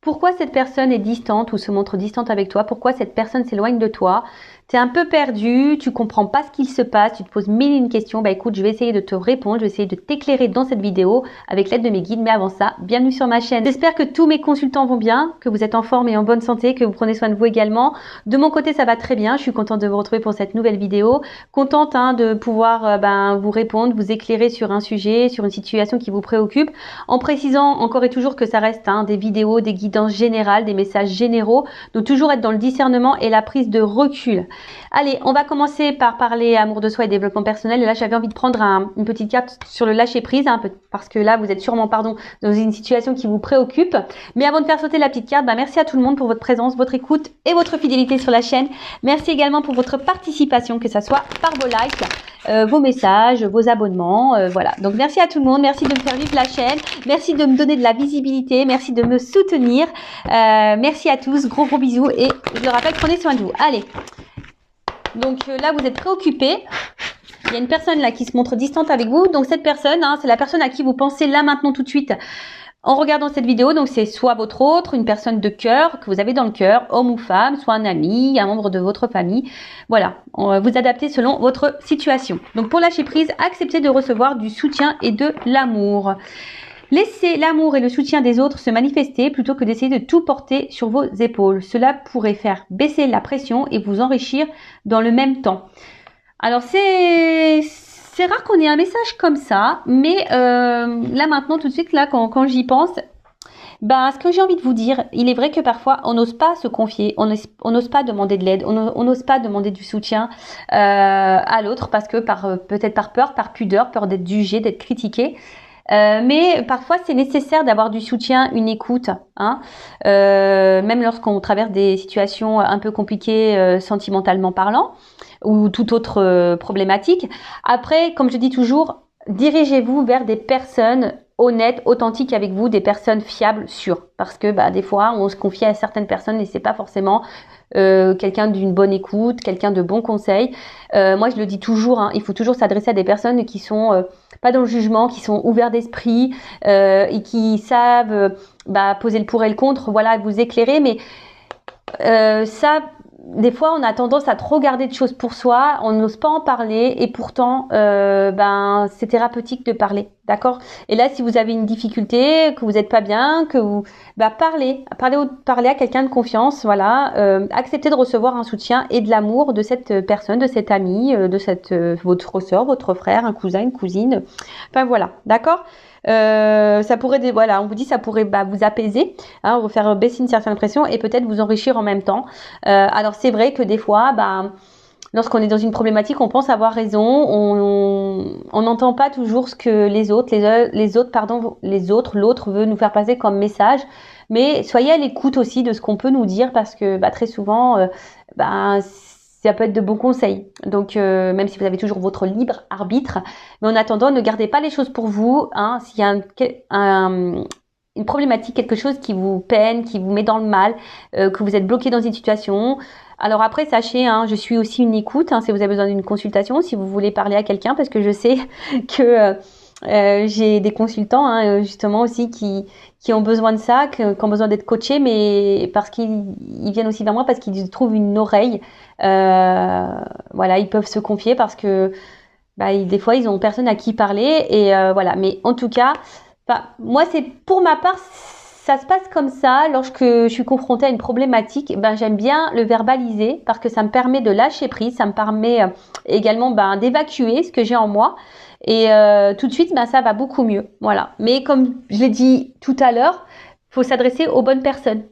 Pourquoi cette personne est distante ou se montre distante avec toi? Pourquoi cette personne s'éloigne de toi? Tu es un peu perdu, tu comprends pas ce qu'il se passe, tu te poses mille et une questions. Bah écoute, je vais essayer de te répondre, je vais essayer de t'éclairer dans cette vidéo avec l'aide de mes guides. Mais avant ça, bienvenue sur ma chaîne. J'espère que tous mes consultants vont bien, que vous êtes en forme et en bonne santé, que vous prenez soin de vous également. De mon côté, ça va très bien. Je suis contente de vous retrouver pour cette nouvelle vidéo. Contente de pouvoir vous répondre, vous éclairer sur un sujet, sur une situation qui vous préoccupe. En précisant encore et toujours que ça reste des vidéos, des guidances générales, des messages généraux. Donc toujours être dans le discernement et la prise de recul. Allez, on va commencer par parler amour de soi et développement personnel. Et là, j'avais envie de prendre une petite carte sur le lâcher prise, parce que là, vous êtes sûrement, dans une situation qui vous préoccupe. Mais avant de faire sauter la petite carte, merci à tout le monde pour votre présence, votre écoute et votre fidélité sur la chaîne. Merci également pour votre participation, que ce soit par vos likes, vos messages, vos abonnements. Voilà. Donc, merci à tout le monde. Merci de me faire vivre la chaîne. Merci de me donner de la visibilité. Merci de me soutenir. Merci à tous. Gros bisous. Et je le rappelle, prenez soin de vous. Allez. Donc là, vous êtes préoccupé. Il y a une personne là qui se montre distante avec vous. Donc cette personne, c'est la personne à qui vous pensez là, maintenant, tout de suite, en regardant cette vidéo. Donc c'est soit votre autre, une personne de cœur que vous avez dans le cœur, homme ou femme, soit un ami, un membre de votre famille. Voilà, vous adaptez selon votre situation. Donc pour lâcher prise, acceptez de recevoir du soutien et de l'amour. Laissez l'amour et le soutien des autres se manifester plutôt que d'essayer de tout porter sur vos épaules. Cela pourrait faire baisser la pression et vous enrichir dans le même temps. Alors c'est rare qu'on ait un message comme ça, mais là maintenant tout de suite, là quand j'y pense, ce que j'ai envie de vous dire, il est vrai que parfois on n'ose pas se confier, on n'ose pas demander de l'aide, on n'ose pas demander du soutien à l'autre parce que peut-être par peur, par pudeur, peur d'être jugé, d'être critiqué. Mais parfois c'est nécessaire d'avoir du soutien, une écoute, même lorsqu'on traverse des situations un peu compliquées sentimentalement parlant ou toute autre problématique. Après, comme je dis toujours, dirigez-vous vers des personnes honnêtes, authentiques avec vous, des personnes fiables, sûres, parce que des fois on se confie à certaines personnes et c'est pas forcément quelqu'un d'une bonne écoute, quelqu'un de bons conseils. Moi je le dis toujours, il faut toujours s'adresser à des personnes qui sont pas dans le jugement, qui sont ouverts d'esprit et qui savent poser le pour et le contre, voilà, vous éclairer. Mais ça, des fois on a tendance à trop garder de choses pour soi, on n'ose pas en parler et pourtant c'est thérapeutique de parler, d'accord? Et là, si vous avez une difficulté, que vous n'êtes pas bien, que vous parlez à quelqu'un de confiance, voilà, acceptez de recevoir un soutien et de l'amour de cette personne, de cet ami, de votre soeur, votre frère, un cousin, une cousine, enfin voilà, d'accord? Ça pourrait, on vous dit, ça pourrait vous apaiser, vous faire baisser une certaine pression et peut-être vous enrichir en même temps. Alors c'est vrai que des fois, lorsqu'on est dans une problématique, on pense avoir raison, on n'entend pas toujours ce que l'autre veut nous faire passer comme message. Mais soyez à l'écoute aussi de ce qu'on peut nous dire parce que très souvent, ça peut être de bons conseils. Donc, même si vous avez toujours votre libre arbitre, mais en attendant, ne gardez pas les choses pour vous. S'il y a une problématique, quelque chose qui vous peine, qui vous met dans le mal, que vous êtes bloqué dans une situation. Alors après, sachez, je suis aussi une écoute. Si vous avez besoin d'une consultation, si vous voulez parler à quelqu'un, parce que je sais que j'ai des consultants justement aussi qui ont besoin de ça, qui ont besoin d'être coachés, mais parce qu'ils viennent aussi vers moi parce qu'ils trouvent une oreille. Voilà, ils peuvent se confier parce que des fois ils ont personne à qui parler et voilà. Mais en tout cas, moi c'est pour ma part, ça se passe comme ça. Lorsque je suis confrontée à une problématique, j'aime bien le verbaliser parce que ça me permet de lâcher prise, ça me permet également d'évacuer ce que j'ai en moi. Et tout de suite, ça va beaucoup mieux. Voilà. Mais comme je l'ai dit tout à l'heure, il faut s'adresser aux bonnes personnes.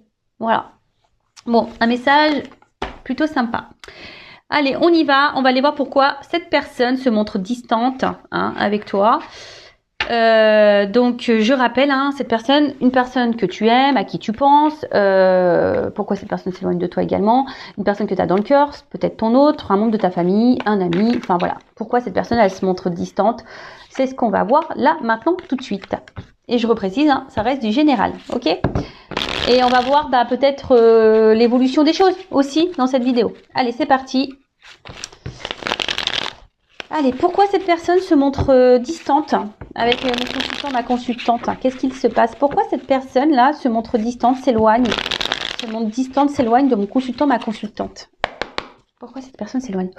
Voilà. Bon, un message plutôt sympa. Allez, on y va. On va aller voir pourquoi cette personne se montre distante avec toi. Donc je rappelle, cette personne, une personne que tu aimes, à qui tu penses, pourquoi cette personne s'éloigne de toi également, une personne que tu as dans le cœur, peut-être ton autre, un membre de ta famille, un ami, enfin voilà, pourquoi cette personne elle se montre distante, c'est ce qu'on va voir là maintenant tout de suite. Et je reprécise, ça reste du général, ok? Et on va voir peut-être l'évolution des choses aussi dans cette vidéo. Allez, c'est parti. Allez, pourquoi cette personne se montre distante avec mon consultant, ma consultante? Qu'est-ce qu'il se passe? Pourquoi cette personne-là se montre distante, s'éloigne, se montre distante, s'éloigne de mon consultant, ma consultante? Pourquoi cette personne s'éloigne?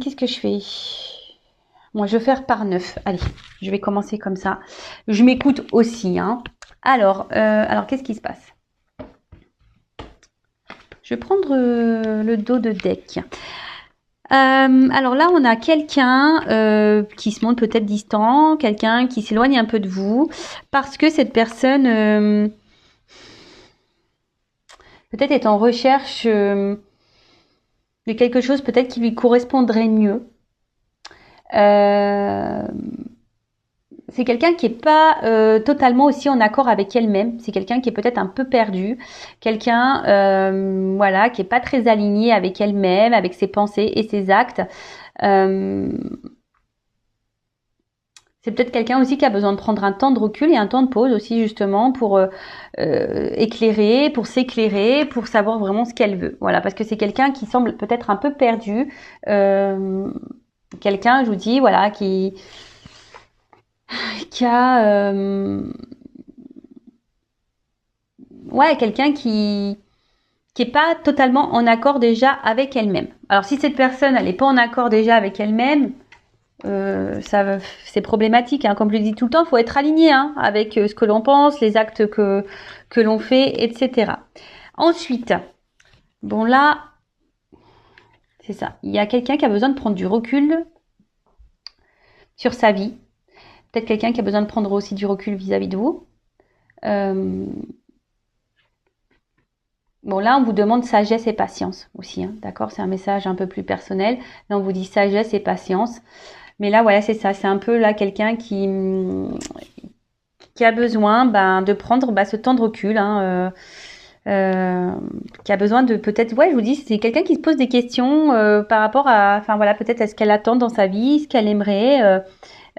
Qu'est-ce que je fais? Moi, je vais faire par 9. Allez, je vais commencer comme ça. Je m'écoute aussi. Hein. Alors qu'est-ce qui se passe? Je vais prendre le dos de deck. Alors là, on a quelqu'un qui se montre peut-être distant, quelqu'un qui s'éloigne un peu de vous, parce que cette personne peut-être est en recherche de quelque chose peut-être qui lui correspondrait mieux. C'est quelqu'un qui n'est pas totalement aussi en accord avec elle-même. C'est quelqu'un qui est peut-être un peu perdu. Quelqu'un voilà, qui n'est pas très aligné avec elle-même, avec ses pensées et ses actes. C'est peut-être quelqu'un aussi qui a besoin de prendre un temps de recul et un temps de pause aussi justement pour éclairer, pour s'éclairer, pour savoir vraiment ce qu'elle veut. Voilà, parce que c'est quelqu'un qui semble peut-être un peu perdu. Quelqu'un, je vous dis, voilà, qui a ouais, quelqu'un qui est pas totalement en accord déjà avec elle-même. Alors si cette personne elle n'est pas en accord déjà avec elle-même, ça c'est problématique. Hein. Comme je le dis tout le temps, il faut être aligné hein, avec ce que l'on pense, les actes que l'on fait, etc. Ensuite, bon là, c'est ça. Il y a quelqu'un qui a besoin de prendre du recul sur sa vie. Peut-être quelqu'un qui a besoin de prendre aussi du recul vis-à-vis de vous. Bon, là, on vous demande sagesse et patience aussi. Hein, d'accord? C'est un message un peu plus personnel. Là, on vous dit sagesse et patience. Mais là, voilà, c'est ça. C'est un peu là quelqu'un qui a besoin de prendre ce temps de recul. Hein, qui a besoin de peut-être... Ouais, je vous dis, c'est quelqu'un qui se pose des questions par rapport à... Enfin, voilà, peut-être à ce qu'elle attend dans sa vie, ce qu'elle aimerait...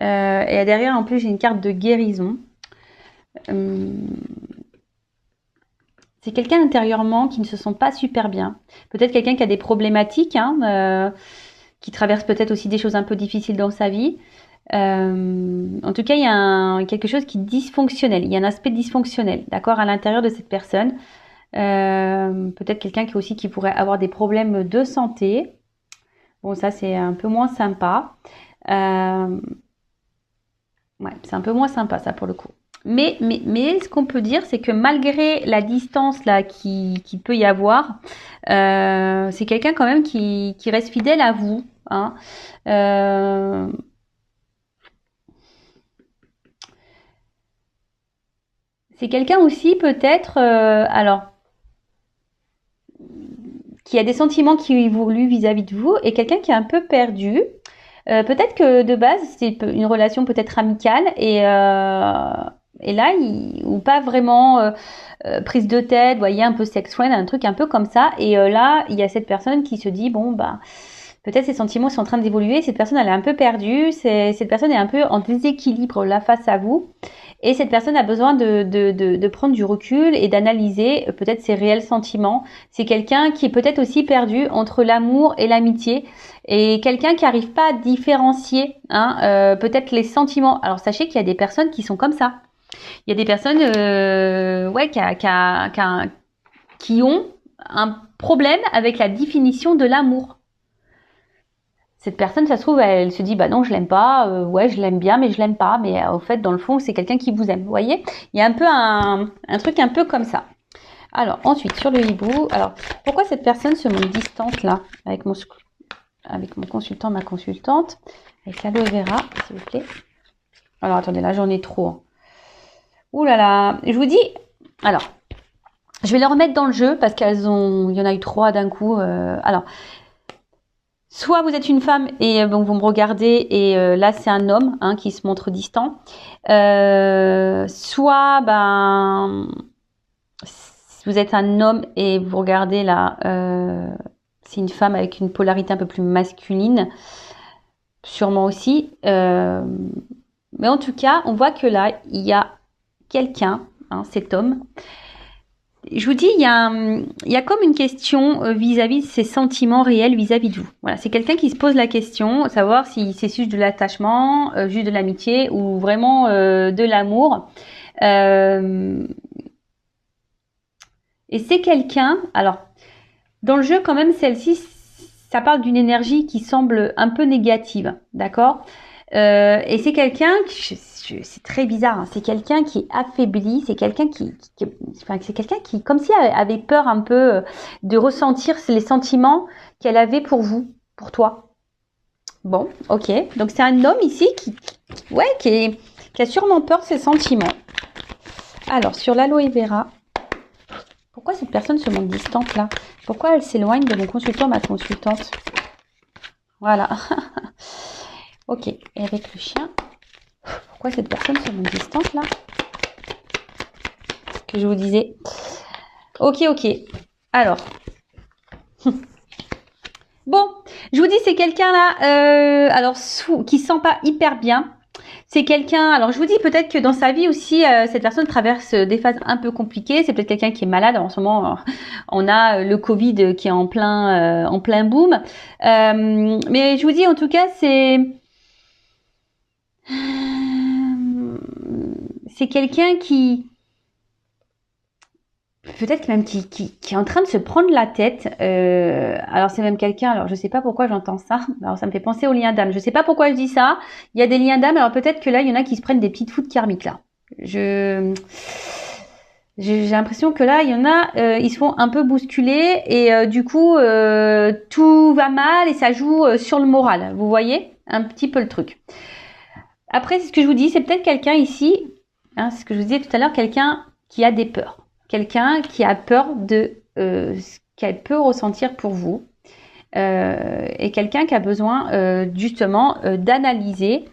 et derrière, en plus, j'ai une carte de guérison. C'est quelqu'un intérieurement qui ne se sent pas super bien. Peut-être quelqu'un qui a des problématiques, hein, qui traverse peut-être aussi des choses un peu difficiles dans sa vie. En tout cas, il y a quelque chose qui est dysfonctionnel. Il y a un aspect dysfonctionnel, d'accord, à l'intérieur de cette personne. Peut-être quelqu'un qui pourrait avoir des problèmes de santé. Bon, ça, c'est un peu moins sympa. Ouais, c'est un peu moins sympa, ça, pour le coup. Mais ce qu'on peut dire, c'est que malgré la distance là qui peut y avoir, c'est quelqu'un quand même qui reste fidèle à vous. Hein. C'est quelqu'un aussi peut-être, alors, qui a des sentiments qui évoluent vis-à-vis de vous et quelqu'un qui est un peu perdu. Peut-être que de base, c'est une relation peut-être amicale et là, ou pas vraiment prise de tête, voyez, un peu sex friend, un truc un peu comme ça. Et là, il y a cette personne qui se dit, bon, peut-être ses sentiments sont en train d'évoluer, cette personne, elle est un peu perdue, cette personne est un peu en déséquilibre là face à vous. Et cette personne a besoin de prendre du recul et d'analyser peut-être ses réels sentiments. C'est quelqu'un qui est peut-être aussi perdu entre l'amour et l'amitié. Et quelqu'un qui n'arrive pas à différencier peut-être les sentiments. Alors sachez qu'il y a des personnes qui sont comme ça. Il y a des personnes qui ont un problème avec la définition de l'amour. Cette personne, ça se trouve, elle se dit, bah non, je l'aime pas, ouais, je l'aime bien, mais je l'aime pas. Mais au fait, dans le fond, c'est quelqu'un qui vous aime. Vous voyez? Il y a un peu un truc un peu comme ça. Alors, ensuite, sur le hibou, alors, pourquoi cette personne se montre distante, là, avec mon consultant, ma consultante, avec l'aloe vera, s'il vous plaît. Alors, attendez, là, j'en ai trop. Hein. Ouh là là, je vous dis, alors, je vais les remettre dans le jeu, parce il y en a eu 3 d'un coup. Alors, soit vous êtes une femme et donc vous me regardez et là c'est un homme qui se montre distant. Soit vous êtes un homme et vous regardez là, c'est une femme avec une polarité un peu plus masculine. sûrement aussi. Mais en tout cas, on voit que là, il y a quelqu'un, hein, cet homme. Je vous dis, il y a comme une question vis-à-vis de ses sentiments réels vis-à-vis de vous. Voilà, c'est quelqu'un qui se pose la question, savoir si c'est juste de l'attachement, juste de l'amitié ou vraiment de l'amour. Et c'est quelqu'un, alors, dans le jeu quand même, celle-ci, ça parle d'une énergie qui semble un peu négative, d'accord? Et c'est quelqu'un, c'est très bizarre, hein, c'est quelqu'un qui est affaibli, c'est quelqu'un c'est quelqu'un qui, comme si elle avait peur un peu de ressentir les sentiments qu'elle avait pour vous, pour toi. Bon, ok, donc c'est un homme ici qui a sûrement peur de ses sentiments. Alors, sur l'aloe vera, pourquoi cette personne se montre distante là? Pourquoi elle s'éloigne de mon consultant, ma consultante? Voilà. Ok, et avec le chien, pourquoi cette personne se montre distante là? Ce que je vous disais. Ok. Alors. Bon, je vous dis, c'est quelqu'un là, qui se sent pas hyper bien. C'est quelqu'un, alors je vous dis peut-être que dans sa vie aussi, cette personne traverse des phases un peu compliquées. C'est peut-être quelqu'un qui est malade. En ce moment, on a le Covid qui est en plein boom. Mais je vous dis, en tout cas, c'est quelqu'un qui, peut-être même qui est en train de se prendre la tête. Alors c'est même quelqu'un, alors je sais pas pourquoi j'entends ça. Alors ça me fait penser aux liens d'âme. Je sais pas pourquoi je dis ça. Il y a des liens d'âme, alors peut-être que là, il y en a qui se prennent des petites foudres karmiques là. J'ai l'impression que là, il y en a, ils se font un peu bousculer et du coup, tout va mal et ça joue sur le moral. Vous voyez un petit peu le truc. Après, c'est ce que je vous dis, c'est peut-être quelqu'un ici, hein, c'est ce que je vous disais tout à l'heure, quelqu'un qui a des peurs. Quelqu'un qui a peur de ce qu'elle peut ressentir pour vous. Et quelqu'un qui a besoin justement d'analyser,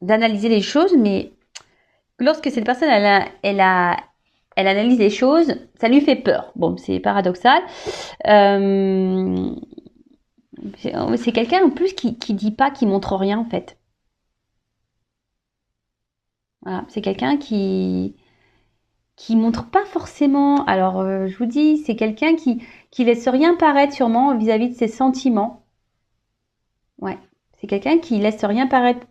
d'analyser les choses, mais lorsque cette personne elle analyse les choses, ça lui fait peur. Bon, c'est paradoxal. C'est quelqu'un en plus qui dit pas, qui montre rien en fait. Voilà, c'est quelqu'un qui montre pas forcément. Alors, je vous dis, c'est quelqu'un qui laisse rien paraître sûrement vis-à-vis de ses sentiments. Ouais, c'est quelqu'un qui laisse rien paraître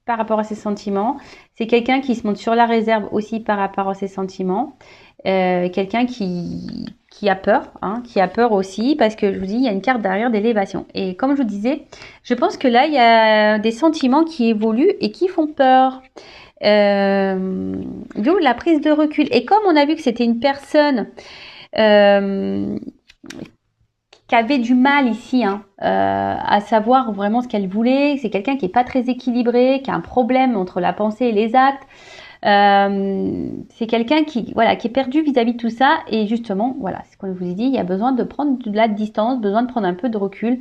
par rapport à ses sentiments. C'est quelqu'un qui se montre sur la réserve aussi par rapport à ses sentiments. Quelqu'un qui a peur, hein, qui a peur aussi, parce que je vous dis, il y a une carte derrière d'élévation. Et comme je vous disais, je pense que là, il y a des sentiments qui évoluent et qui font peur. D'où la prise de recul. Et comme on a vu que c'était une personne qui avait du mal ici à savoir vraiment ce qu'elle voulait, c'est quelqu'un qui est pas très équilibré, qui a un problème entre la pensée et les actes. C'est quelqu'un qui est perdu vis-à-vis de tout ça. Et justement, voilà, c'est ce qu'on vous ai dit, il y a besoin de prendre de la distance, besoin de prendre un peu de recul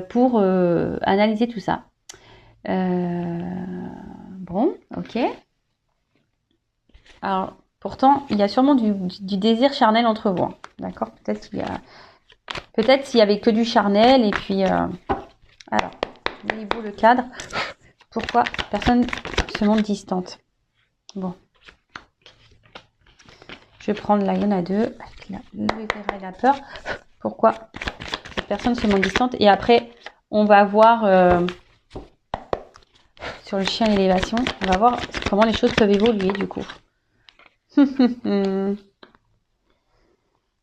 pour analyser tout ça. Bon, ok. Alors, pourtant, il y a sûrement du désir charnel entre vous. Hein. D'accord? Peut-être s'il y avait que du charnel et puis... alors, niveau le cadre. Pourquoi personne se montre distante? Bon. Je vais prendre là, il y en a deux. Là, et la peur. Pourquoi cette personne se montre distante? Et après, on va voir... sur le chien d'élévation, on va voir comment les choses peuvent évoluer du coup.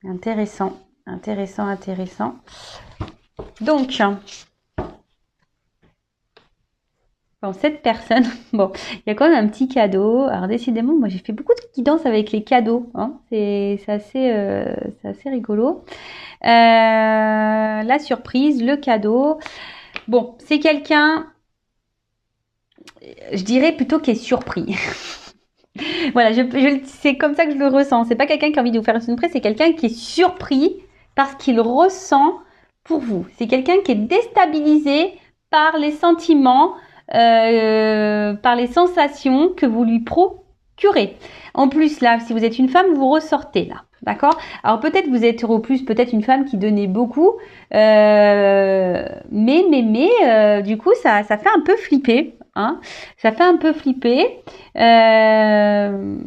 Intéressant. Donc, bon, cette personne, bon, il y a quand même un petit cadeau. Alors décidément, moi j'ai fait beaucoup de guidance avec les cadeaux. Hein. C'est assez rigolo. La surprise, le cadeau. Bon, c'est quelqu'un... je dirais plutôt qui est surpris. Voilà, c'est comme ça que je le ressens. C'est pas quelqu'un qui a envie de vous faire une surprise, c'est quelqu'un qui est surpris parce qu'il ressent pour vous. C'est quelqu'un qui est déstabilisé par les sentiments, par les sensations que vous lui procurez. En plus, là, si vous êtes une femme, vous ressortez là. D'accord? Alors peut-être vous êtes plus peut-être une femme qui donnait beaucoup, du coup ça fait un peu flipper, hein? Ça fait un peu flipper. Je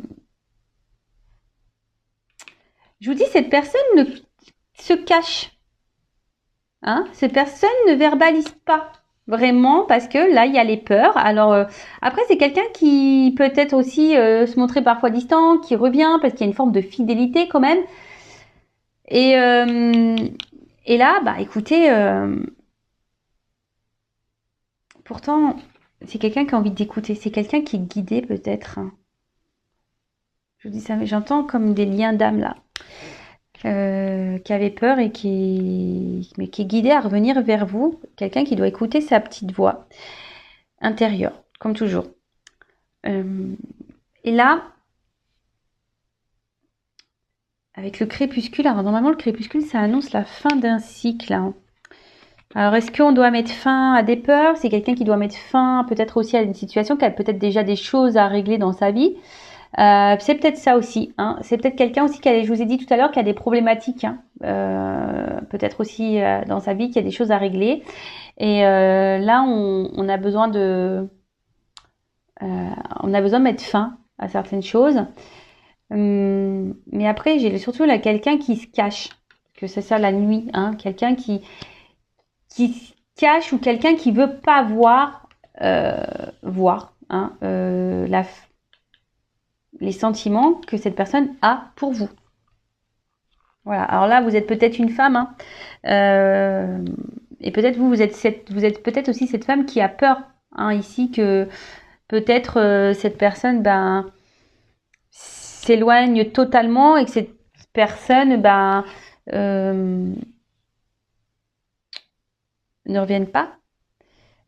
vous dis, cette personne se cache, hein? Cette personne ne verbalise pas vraiment parce que là il y a les peurs. Alors après c'est quelqu'un qui peut être aussi se montrer parfois distant, qui revient parce qu'il y a une forme de fidélité quand même. Et là, bah écoutez, pourtant c'est quelqu'un qui a envie d'écouter, c'est quelqu'un qui est guidé peut-être, hein. Je vous dis ça, mais j'entends comme des liens d'âme là. Qui avait peur et qui est guidé à revenir vers vous, quelqu'un qui doit écouter sa petite voix intérieure, comme toujours. Et là, avec le crépuscule, alors normalement le crépuscule ça annonce la fin d'un cycle, hein. Alors est-ce qu'on doit mettre fin à des peurs? C'est quelqu'un qui doit mettre fin peut-être aussi à une situation, qui a peut-être déjà des choses à régler dans sa vie. C'est peut-être ça aussi, hein. C'est peut-être quelqu'un aussi je vous ai dit tout à l'heure, qui a des problématiques, hein. Peut-être aussi dans sa vie, qui a des choses à régler. Et là, on a besoin de mettre fin à certaines choses. Mais après, j'ai surtout là quelqu'un qui se cache, que c'est ça la nuit, hein. Quelqu'un qui se cache ou quelqu'un qui veut pas voir, hein, les sentiments que cette personne a pour vous. Voilà. Alors là, vous êtes peut-être une femme, hein, et peut-être vous êtes peut-être aussi cette femme qui a peur, hein, ici, que peut-être cette personne, ben, s'éloigne totalement et que cette personne, ben, ne revienne pas.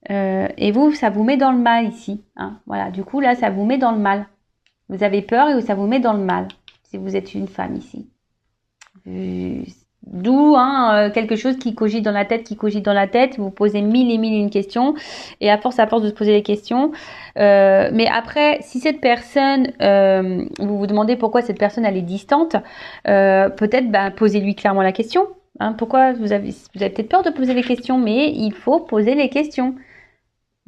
Et vous, ça vous met dans le mal ici, hein. Voilà. Du coup, là, ça vous met dans le mal. Vous avez peur et ça vous met dans le mal, si vous êtes une femme ici. D'où quelque chose qui cogite dans la tête, vous posez mille et une questions, et à force de se poser les questions. Mais après, si cette personne, vous vous demandez pourquoi cette personne elle est distante, peut-être posez-lui clairement la question. Hein, pourquoi vous avez peut-être peur de poser les questions, mais il faut poser les questions.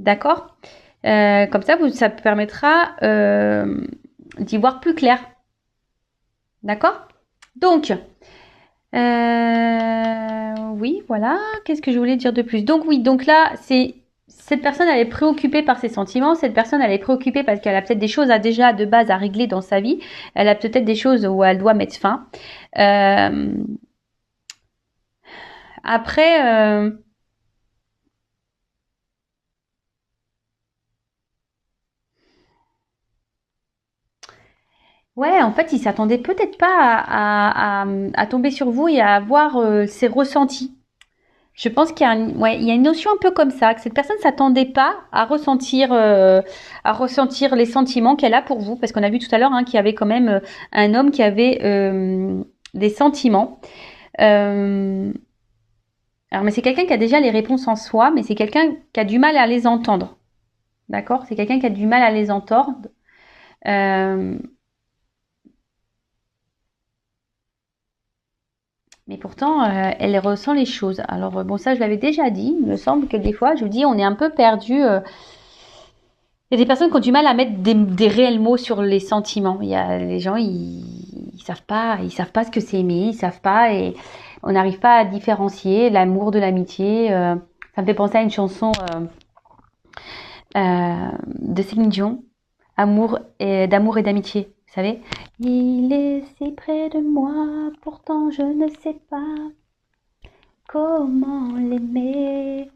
D'accord? Comme ça, ça permettra d'y voir plus clair. D'accord? Donc, oui, voilà. Qu'est-ce que je voulais dire de plus? Donc oui, donc là, cette personne, elle est préoccupée par ses sentiments. Cette personne, elle est préoccupée parce qu'elle a peut-être des choses déjà de base à régler dans sa vie. Elle a peut-être des choses où elle doit mettre fin. Après... Ouais, en fait, il s'attendait peut-être pas à tomber sur vous et à avoir ses ressentis. Je pense qu'il y a il y a une notion un peu comme ça, que cette personne s'attendait pas à ressentir les sentiments qu'elle a pour vous, parce qu'on a vu tout à l'heure, hein, qu'il y avait quand même un homme qui avait des sentiments. Alors, mais c'est quelqu'un qui a déjà les réponses en soi, mais c'est quelqu'un qui a du mal à les entendre. D'accord? C'est quelqu'un qui a du mal à les entendre. Mais pourtant, elle ressent les choses. Alors, bon, ça, je l'avais déjà dit. Il me semble que des fois, je vous dis, on est un peu perdu. Il y a des personnes qui ont du mal à mettre des réels mots sur les sentiments. Il y a les gens, ils savent pas ce que c'est aimer, ils savent pas, et on n'arrive pas à différencier l'amour de l'amitié. Ça me fait penser à une chanson de Céline Dion, d'amour et d'amitié. Vous savez, il est si près de moi, pourtant je ne sais pas comment l'aimer.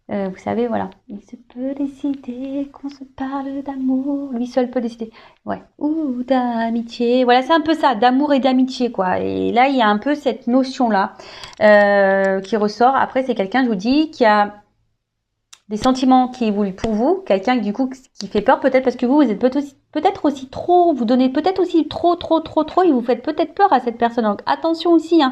Vous savez, voilà, il se peut décider qu'on se parle d'amour, lui seul peut décider, ouais, ou d'amitié. Voilà, c'est un peu ça, d'amour et d'amitié, quoi. Et là, il y a un peu cette notion-là qui ressort. Après, c'est quelqu'un, je vous dis, qui a des sentiments qui évoluent pour vous, quelqu'un du coup qui fait peur, peut-être parce que vous êtes peut-être aussi trop, vous donnez peut-être aussi trop, et vous faites peut-être peur à cette personne. Donc attention aussi, hein.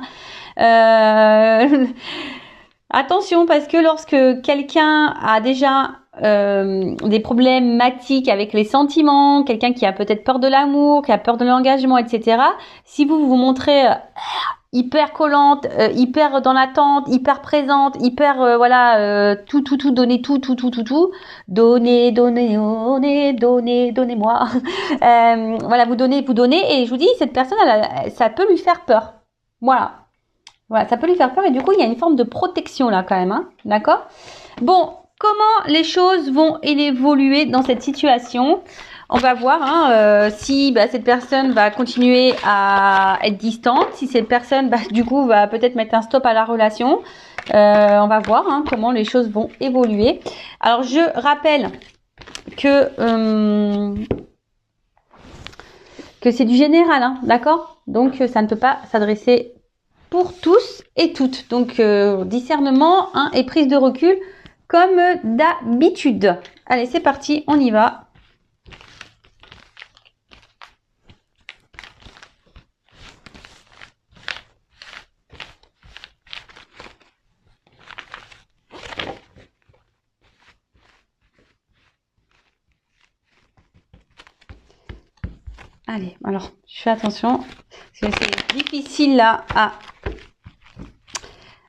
Attention, parce que lorsque quelqu'un a déjà des problématiques avec les sentiments, quelqu'un qui a peut-être peur de l'amour, qui a peur de l'engagement, etc. Si vous vous montrez hyper collante, hyper dans l'attente, hyper présente, hyper tout donner, tout, donnez-moi. Voilà, vous donnez, et je vous dis, cette personne, ça peut lui faire peur. Voilà, ça peut lui faire peur, et du coup, il y a une forme de protection là quand même, hein, d'accord? Bon, comment les choses vont évoluer dans cette situation? On va voir si cette personne va continuer à être distante, si cette personne du coup va peut-être mettre un stop à la relation. On va voir comment les choses vont évoluer. Alors je rappelle que c'est du général, d'accord? Donc ça ne peut pas s'adresser pour tous et toutes. Donc discernement et prise de recul comme d'habitude. Allez, c'est parti, on y va. Allez, alors, je fais attention, parce que c'est difficile là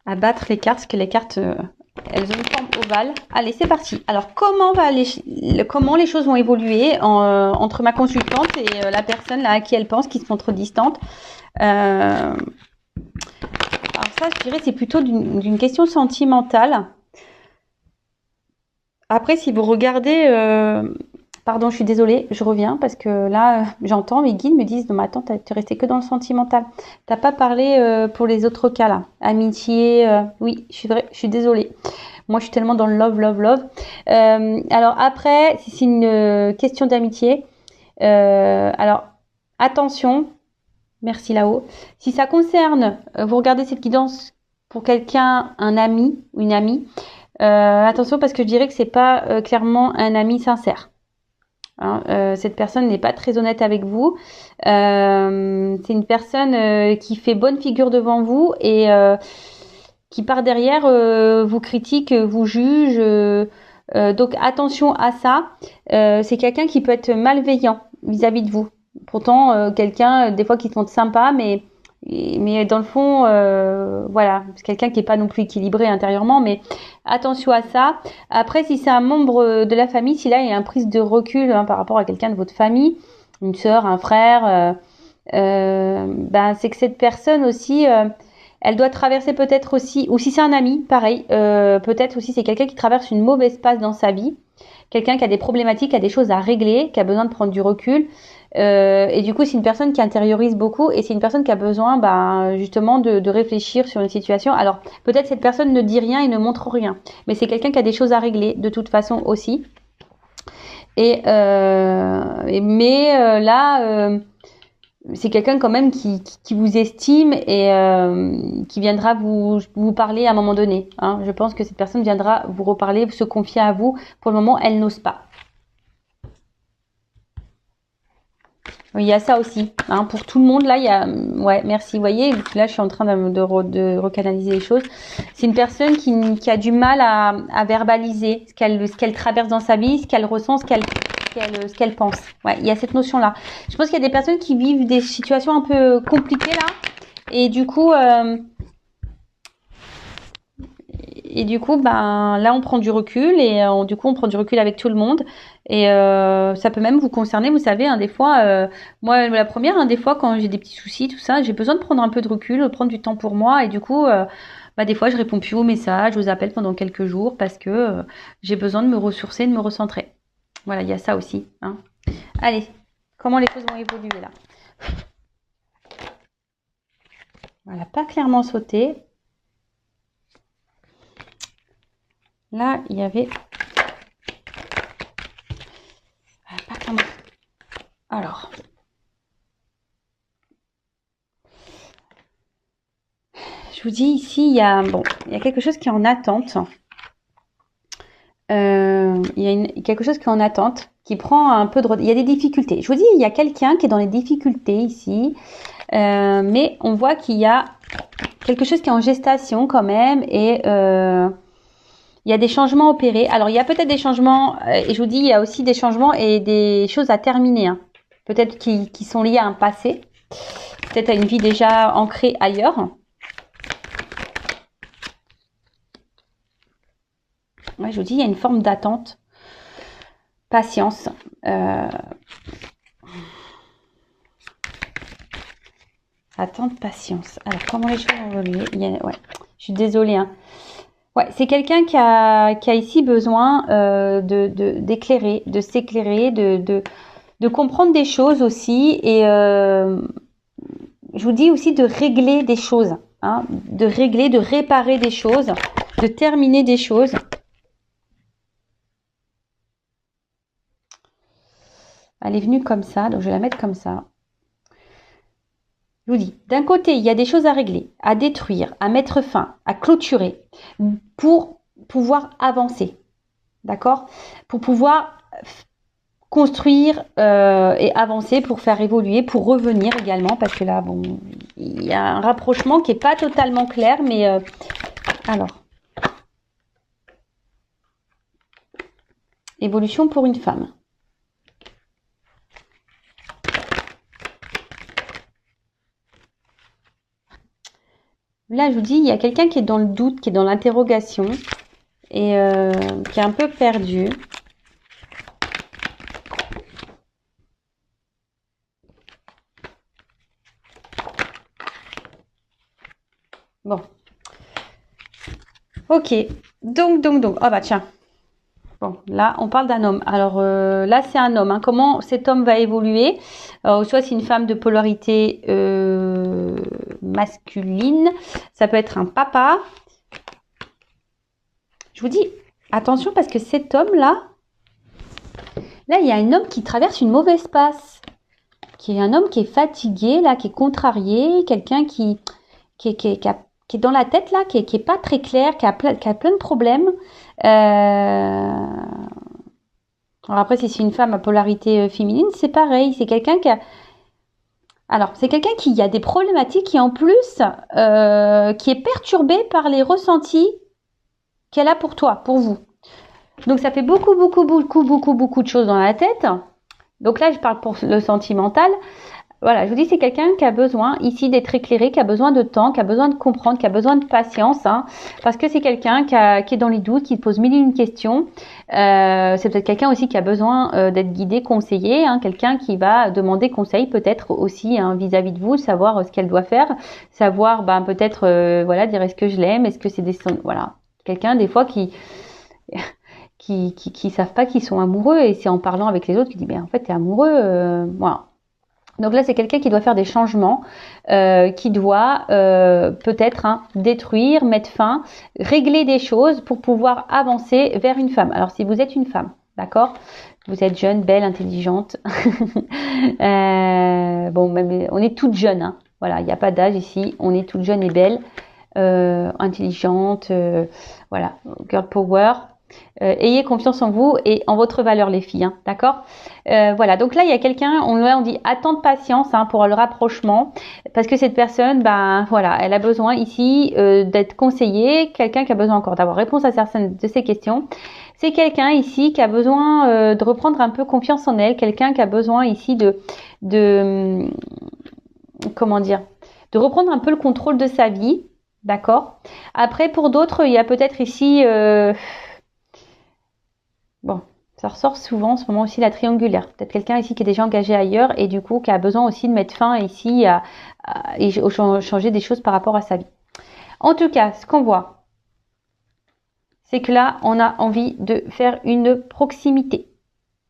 à battre les cartes, parce que les cartes, elles ont une forme ovale. Allez, c'est parti. Alors, comment les choses vont évoluer entre ma consultante et la personne là à qui elle pense, qui se montre distante. Alors ça, je dirais, c'est plutôt d'une question sentimentale. Après, si vous regardez... Pardon, je suis désolée, je reviens parce que là, j'entends mes guides me disent « Non, mais attends, tu es resté que dans le sentimental. T'as pas parlé pour les autres cas, là. Amitié, oui, je suis désolée. Moi, je suis tellement dans le love. Alors après, si c'est une question d'amitié, alors, attention, merci là-haut. Si ça concerne, vous regardez cette guidance pour quelqu'un, un ami ou une amie, attention parce que je dirais que c'est pas clairement un ami sincère. Cette personne n'est pas très honnête avec vous. C'est une personne qui fait bonne figure devant vous et qui par derrière vous critique, vous juge. Donc attention à ça. C'est quelqu'un qui peut être malveillant vis-à-vis de vous. Pourtant, quelqu'un des fois qui se montre sympa, mais dans le fond, c'est quelqu'un qui n'est pas non plus équilibré intérieurement, mais attention à ça. Après, si c'est un membre de la famille, si là il y a une prise de recul par rapport à quelqu'un de votre famille, une sœur, un frère, c'est que cette personne aussi, elle doit traverser peut-être aussi, ou si c'est un ami, pareil, peut-être aussi c'est quelqu'un qui traverse une mauvaise passe dans sa vie, quelqu'un qui a des problématiques, qui a des choses à régler, qui a besoin de prendre du recul. Et du coup, c'est une personne qui intériorise beaucoup et c'est une personne qui a besoin justement de réfléchir sur une situation. Alors, peut-être cette personne ne dit rien et ne montre rien, mais c'est quelqu'un qui a des choses à régler de toute façon aussi. Mais là, c'est quelqu'un quand même qui vous estime et qui viendra vous parler à un moment donné. Je pense que cette personne viendra vous reparler, se confier à vous. Pour le moment, elle n'ose pas. Oui, il y a ça aussi. Pour tout le monde, là, il y a... Ouais, merci. Vous voyez, là, je suis en train de recanaliser les choses. C'est une personne qui a du mal à verbaliser ce qu'elle traverse dans sa vie, ce qu'elle ressent, ce qu'elle pense. Ouais, il y a cette notion-là. Je pense qu'il y a des personnes qui vivent des situations un peu compliquées, là. Et du coup... là, on prend du recul et du coup, on prend du recul avec tout le monde. Et ça peut même vous concerner, vous savez, des fois, moi, la première, des fois, quand j'ai des petits soucis, tout ça, j'ai besoin de prendre un peu de recul, de prendre du temps pour moi. Et du coup, des fois, je réponds plus aux messages, aux appels pendant quelques jours parce que j'ai besoin de me ressourcer, de me recentrer. Voilà, il y a ça aussi. Allez, comment les choses vont évoluer là? Voilà, pas clairement sauté. Là, il y avait... Alors... Je vous dis ici, il y a quelque chose qui est en attente. Il y a quelque chose qui est en attente, qui prend un peu de... Il y a des difficultés. Je vous dis, il y a quelqu'un qui est dans les difficultés ici. Mais on voit qu'il y a quelque chose qui est en gestation quand même. Et Il y a des changements opérés. Alors, il y a peut-être des changements, et je vous dis, il y a aussi des changements et des choses à terminer. Hein. Peut-être qui sont liés à un passé, peut-être à une vie déjà ancrée ailleurs. Ouais, je vous dis, il y a une forme d'attente, patience. Attente, patience. Alors, comment les choses vont évoluer? Ouais, je suis désolée. Hein. Ouais, c'est quelqu'un qui a ici besoin d'éclairer, de s'éclairer, de comprendre des choses aussi. Et je vous dis aussi de régler des choses. Hein, de régler, de réparer des choses, de terminer des choses. Elle est venue comme ça, donc je vais la mettre comme ça. Je vous dis, d'un côté, il y a des choses à régler, à détruire, à mettre fin, à clôturer, pour pouvoir avancer. D'accord? Pour pouvoir construire et avancer, pour faire évoluer, pour revenir également, parce que là, bon, il y a un rapprochement qui n'est pas totalement clair, mais alors. Évolution pour une femme. Là, je vous dis, il y a quelqu'un qui est dans le doute, qui est dans l'interrogation et qui est un peu perdu. Bon. Ok. Donc. Oh bah tiens. Bon, là, on parle d'un homme. Alors là, c'est un homme. Hein. Comment cet homme va évoluer? Soit c'est une femme de polarité masculine. Ça peut être un papa. Je vous dis, attention parce que cet homme-là, là, il y a un homme qui traverse une mauvaise passe. Qui est un homme qui est fatigué, là, qui est contrarié. Quelqu'un qui est dans la tête, là, qui est pas très clair, qui a plein de problèmes. Alors après, si c'est une femme à polarité féminine, c'est pareil. C'est quelqu'un qui a... Alors, c'est quelqu'un qui a des problématiques et en plus, qui est perturbé par les ressentis qu'elle a pour toi, pour vous. Donc, ça fait beaucoup de choses dans la tête. Donc là, je parle pour le sentimental. Voilà, je vous dis, c'est quelqu'un qui a besoin ici d'être éclairé, qui a besoin de temps, qui a besoin de comprendre, qui a besoin de patience, hein, parce que c'est quelqu'un qui est dans les doutes, qui pose mille et une questions. C'est peut-être quelqu'un aussi qui a besoin d'être guidé, conseillé, hein, quelqu'un qui va demander conseil peut-être aussi hein, vis-à-vis de vous, savoir ce qu'elle doit faire, savoir peut-être voilà dire est-ce que je l'aime, est-ce que c'est des voilà quelqu'un des fois qui savent pas qu'ils sont amoureux et c'est en parlant avec les autres qui dit en fait t'es amoureux, voilà. Donc là, c'est quelqu'un qui doit faire des changements, qui doit peut-être détruire, mettre fin, régler des choses pour pouvoir avancer vers une femme. Alors, si vous êtes une femme, d'accord, vous êtes jeune, belle, intelligente. Bon, même, on est toutes jeunes. Hein. Voilà, il n'y a pas d'âge ici. On est toutes jeunes et belles, intelligentes. Voilà, girl power. Ayez confiance en vous et en votre valeur les filles, hein, d'accord voilà, donc là il y a quelqu'un, on dit attendre patience hein, pour le rapprochement parce que cette personne, voilà, elle a besoin ici d'être conseillée, quelqu'un qui a besoin encore d'avoir réponse à certaines de ses questions. C'est quelqu'un ici qui a besoin de reprendre un peu confiance en elle, quelqu'un qui a besoin ici de comment dire, de reprendre un peu le contrôle de sa vie, d'accord. Après pour d'autres, il y a peut-être ici bon, ça ressort souvent en ce moment aussi la triangulaire. Peut-être quelqu'un ici qui est déjà engagé ailleurs et du coup qui a besoin aussi de mettre fin ici et changer des choses par rapport à sa vie. En tout cas, ce qu'on voit, c'est que là, on a envie de faire une proximité.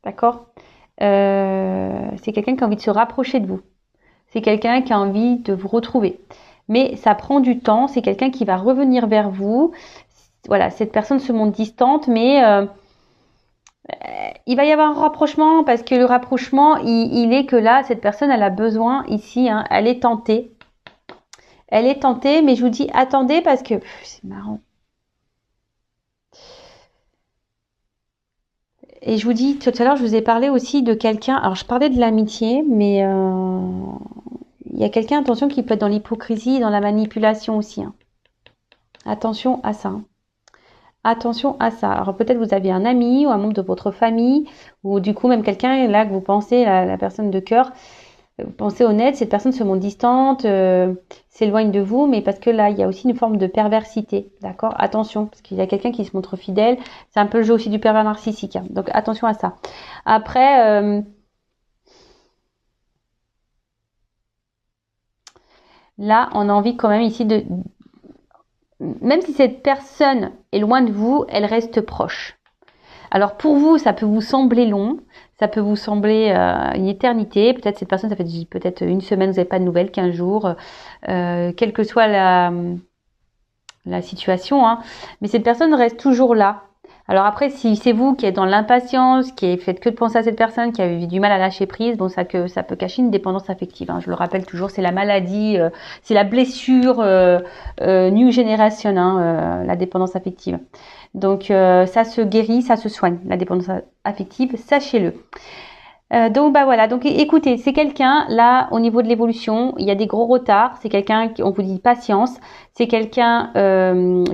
D'accord c'est quelqu'un qui a envie de se rapprocher de vous. C'est quelqu'un qui a envie de vous retrouver. Mais ça prend du temps. C'est quelqu'un qui va revenir vers vous. Voilà, cette personne se montre distante, mais... il va y avoir un rapprochement parce que le rapprochement, il est que là, cette personne, elle a besoin ici, hein, elle est tentée. Elle est tentée, mais je vous dis, attendez parce que c'est marrant. Et je vous dis, tout à l'heure, je vous ai parlé aussi de quelqu'un. Alors, je parlais de l'amitié, mais il y a quelqu'un, attention, qui peut être dans l'hypocrisie, dans la manipulation aussi. Hein. Attention à ça. Hein. Attention à ça. Alors peut-être vous avez un ami ou un membre de votre famille ou du coup même quelqu'un là que vous pensez, la personne de cœur, vous pensez honnête, cette personne se montre distante, s'éloigne de vous, mais parce que là il y a aussi une forme de perversité, d'accord? Attention, parce qu'il y a quelqu'un qui se montre fidèle, c'est un peu le jeu aussi du pervers narcissique, hein. Donc attention à ça. Après, là on a envie quand même ici de même si cette personne est loin de vous, elle reste proche. Alors pour vous, ça peut vous sembler long, ça peut vous sembler une éternité. Peut-être cette personne, ça fait peut-être une semaine, vous n'avez pas de nouvelles, 15 jours, quelle que soit la situation, hein. Mais cette personne reste toujours là. Alors après, si c'est vous qui êtes dans l'impatience, qui faites que de penser à cette personne, qui a eu du mal à lâcher prise, bon, ça peut cacher une dépendance affective, hein. Je le rappelle toujours, c'est la maladie, c'est la blessure new generation, hein, la dépendance affective. Donc ça se guérit, ça se soigne, la dépendance affective, sachez-le. Donc bah voilà, donc écoutez, c'est quelqu'un là au niveau de l'évolution, il y a des gros retards, c'est quelqu'un on vous dit patience, c'est quelqu'un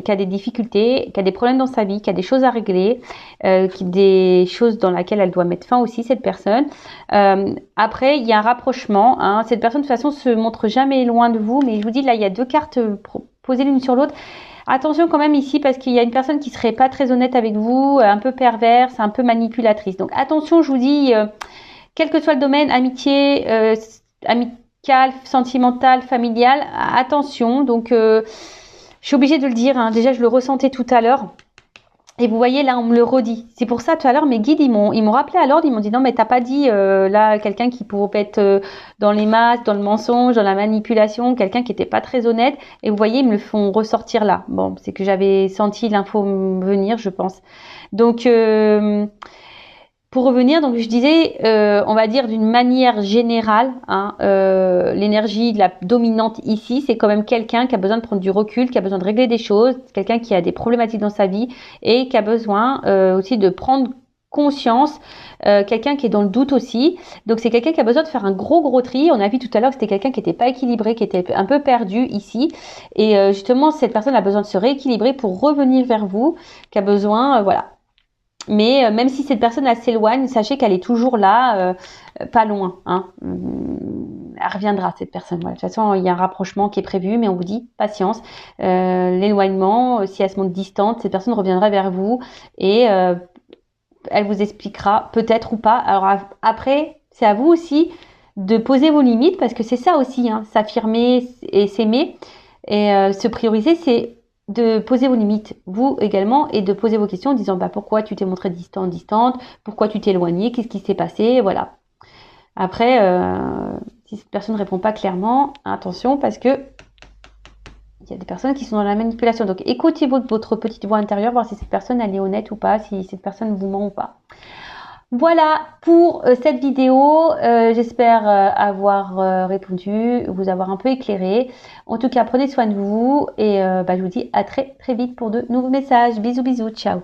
qui a des difficultés, qui a des problèmes dans sa vie, qui a des choses à régler, des choses dans lesquelles elle doit mettre fin aussi cette personne. Après il y a un rapprochement, hein. Cette personne de toute façon se montre jamais loin de vous, mais je vous dis là il y a deux cartes posées l'une sur l'autre. Attention quand même ici parce qu'il y a une personne qui serait pas très honnête avec vous, un peu perverse, un peu manipulatrice. Donc attention, je vous dis, quel que soit le domaine, amitié, amical, sentimental, familial, attention. Donc je suis obligée de le dire, hein. Déjà je le ressentais tout à l'heure. Et vous voyez, là, on me le redit. C'est pour ça, tout à l'heure, mes guides, ils m'ont rappelé à l'ordre. Ils m'ont dit, non, mais t'as pas dit, là, quelqu'un qui pourrait être dans les masses, dans le mensonge, dans la manipulation, quelqu'un qui était pas très honnête. Et vous voyez, ils me le font ressortir là. Bon, c'est que j'avais senti l'info venir, je pense. Donc, pour revenir, donc je disais, on va dire d'une manière générale, hein, l'énergie de la dominante ici, c'est quand même quelqu'un qui a besoin de prendre du recul, qui a besoin de régler des choses, quelqu'un qui a des problématiques dans sa vie et qui a besoin aussi de prendre conscience, quelqu'un qui est dans le doute aussi. Donc c'est quelqu'un qui a besoin de faire un gros tri. On a vu tout à l'heure que c'était quelqu'un qui n'était pas équilibré, qui était un peu perdu ici. Et justement, cette personne a besoin de se rééquilibrer pour revenir vers vous, qui a besoin, voilà. Mais même si cette personne elle s'éloigne, sachez qu'elle est toujours là, pas loin, hein. Elle reviendra cette personne. Voilà. De toute façon, il y a un rapprochement qui est prévu, mais on vous dit patience. L'éloignement, si elle se montre distante, cette personne reviendra vers vous et elle vous expliquera peut-être ou pas. Alors après, c'est à vous aussi de poser vos limites parce que c'est ça aussi, hein, s'affirmer et s'aimer et se prioriser, c'est de poser vos limites, vous également, et de poser vos questions en disant bah, pourquoi tu t'es montré distante, pourquoi tu t'es éloigné, qu'est-ce qui s'est passé, voilà. Après, si cette personne ne répond pas clairement, attention parce que il y a des personnes qui sont dans la manipulation. Donc écoutez votre petite voix intérieure, voir si cette personne elle est honnête ou pas, si cette personne vous ment ou pas. Voilà pour cette vidéo, j'espère avoir répondu, vous avoir un peu éclairé. En tout cas, prenez soin de vous et je vous dis à très vite pour de nouveaux messages. Bisous, ciao.